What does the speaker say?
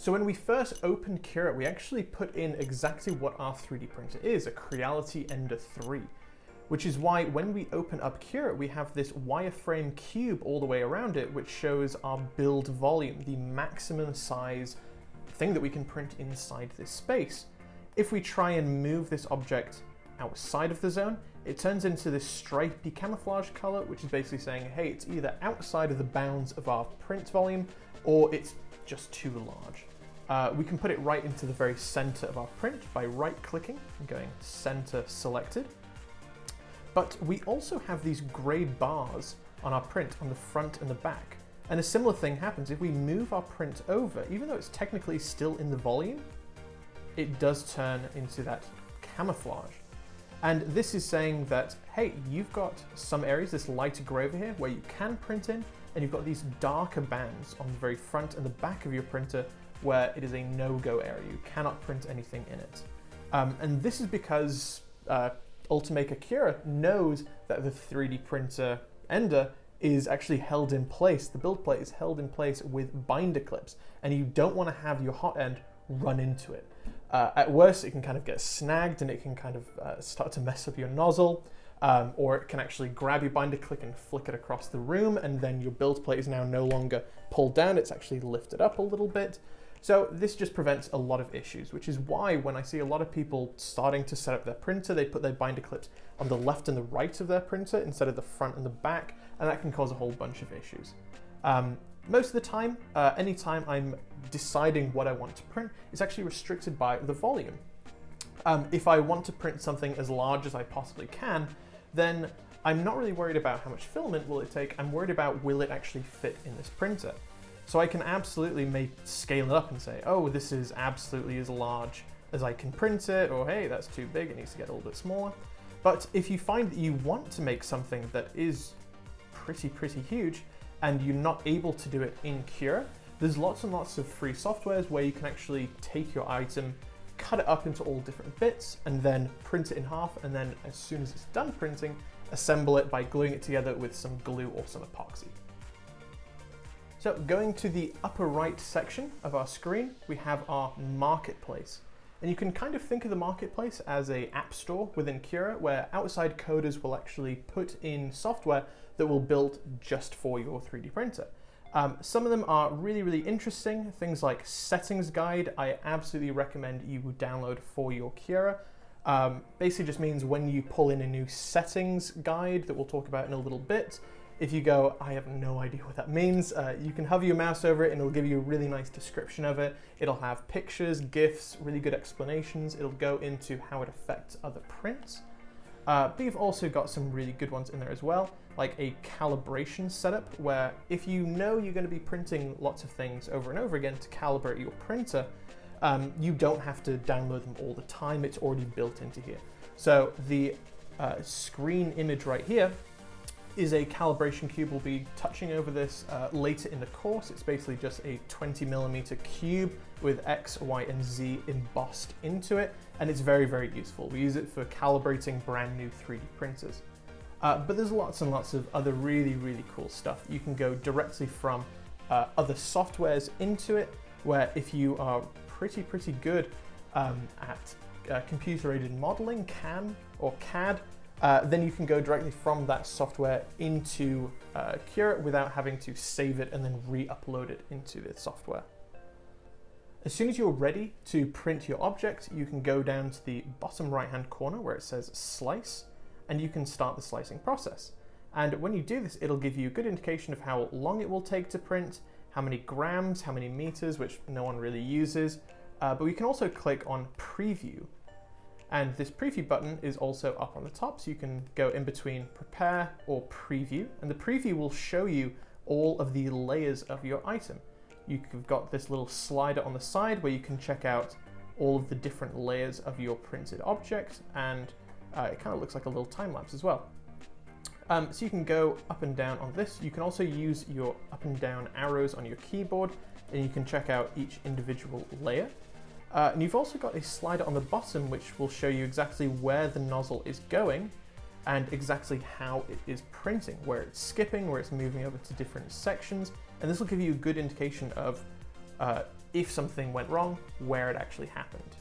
So when we first opened Cura, we actually put in exactly what our 3D printer is, a Creality Ender 3, which is why when we open up Cura, we have this wireframe cube all the way around it, which shows our build volume, the maximum size thing that we can print inside this space. If we try and move this object outside of the zone, it turns into this stripy camouflage color, which is basically saying, hey, it's either outside of the bounds of our print volume, or it's just too large. We can put it right into the very center of our print by right-clicking and going center selected. But we also have these gray bars on our print on the front and the back. And a similar thing happens if we move our print over, even though it's technically still in the volume, it does turn into that camouflage. And this is saying that, hey, you've got some areas, this lighter gray over here, where you can print in, and you've got these darker bands on the very front and the back of your printer where it is a no-go area. You cannot print anything in it. And this is because Ultimaker Cura knows that the 3D printer Ender is actually held in place. The build plate is held in place with binder clips, and you don't want to have your hot end run into it. At worst, it can kind of get snagged and it can kind of start to mess up your nozzle, or it can actually grab your binder clip and flick it across the room, and then your build plate is now no longer pulled down, it's actually lifted up a little bit. So this just prevents a lot of issues, which is why when I see a lot of people starting to set up their printer, they put their binder clips on the left and the right of their printer instead of the front and the back, and that can cause a whole bunch of issues. Most of the time, anytime I'm deciding what I want to print, it's actually restricted by the volume. If I want to print something as large as I possibly can, then I'm not really worried about how much filament will it take, I'm worried about will it actually fit in this printer. So I can absolutely scale it up and say, oh, this is absolutely as large as I can print it, or hey, that's too big, it needs to get a little bit smaller. But if you find that you want to make something that is pretty huge, and you're not able to do it in Cura, there's lots and lots of free softwares where you can actually take your item, cut it up into all different bits, and then print it in half, and then as soon as it's done printing, assemble it by gluing it together with some glue or some epoxy. So going to the upper right section of our screen, we have our marketplace. And you can kind of think of the marketplace as an app store within Cura, where outside coders will actually put in software that will build just for your 3D printer. Some of them are really interesting. Things like Settings Guide, I absolutely recommend you download for your Cura. Basically just means when you pull in a new settings guide that we'll talk about in a little bit, if you go, I have no idea what that means, you can hover your mouse over it and it'll give you a really nice description of it. It'll have pictures, GIFs, really good explanations. It'll go into how it affects other prints. But you've also got some really good ones in there as well, like a calibration setup, where if you know you're going to be printing lots of things over and over again to calibrate your printer, you don't have to download them all the time. It's already built into here. So the screen image right here is a calibration cube. We'll be touching over this later in the course. It's basically just a 20mm cube with X, Y, and Z embossed into it, and it's very useful. We use it for calibrating brand new 3D printers. But there's lots and lots of other really cool stuff. You can go directly from other softwares into it, where if you are pretty good at computer-aided modeling, CAM or CAD, then you can go directly from that software into Cura without having to save it and then re-upload it into the software. As soon as you're ready to print your object, you can go down to the bottom right-hand corner where it says Slice, and you can start the slicing process. And when you do this, it'll give you a good indication of how long it will take to print, how many grams, how many meters, which no one really uses. But we can also click on Preview. And this preview button is also up on the top, so you can go in between prepare or preview, and the preview will show you all of the layers of your item. You've got this little slider on the side where you can check out all of the different layers of your printed object, and it kind of looks like a little time lapse as well. So you can go up and down on this. You can also use your up and down arrows on your keyboard, and you can check out each individual layer. And you've also got a slider on the bottom which will show you exactly where the nozzle is going and exactly how it is printing, where it's skipping, where it's moving over to different sections. And this will give you a good indication of if something went wrong, where it actually happened.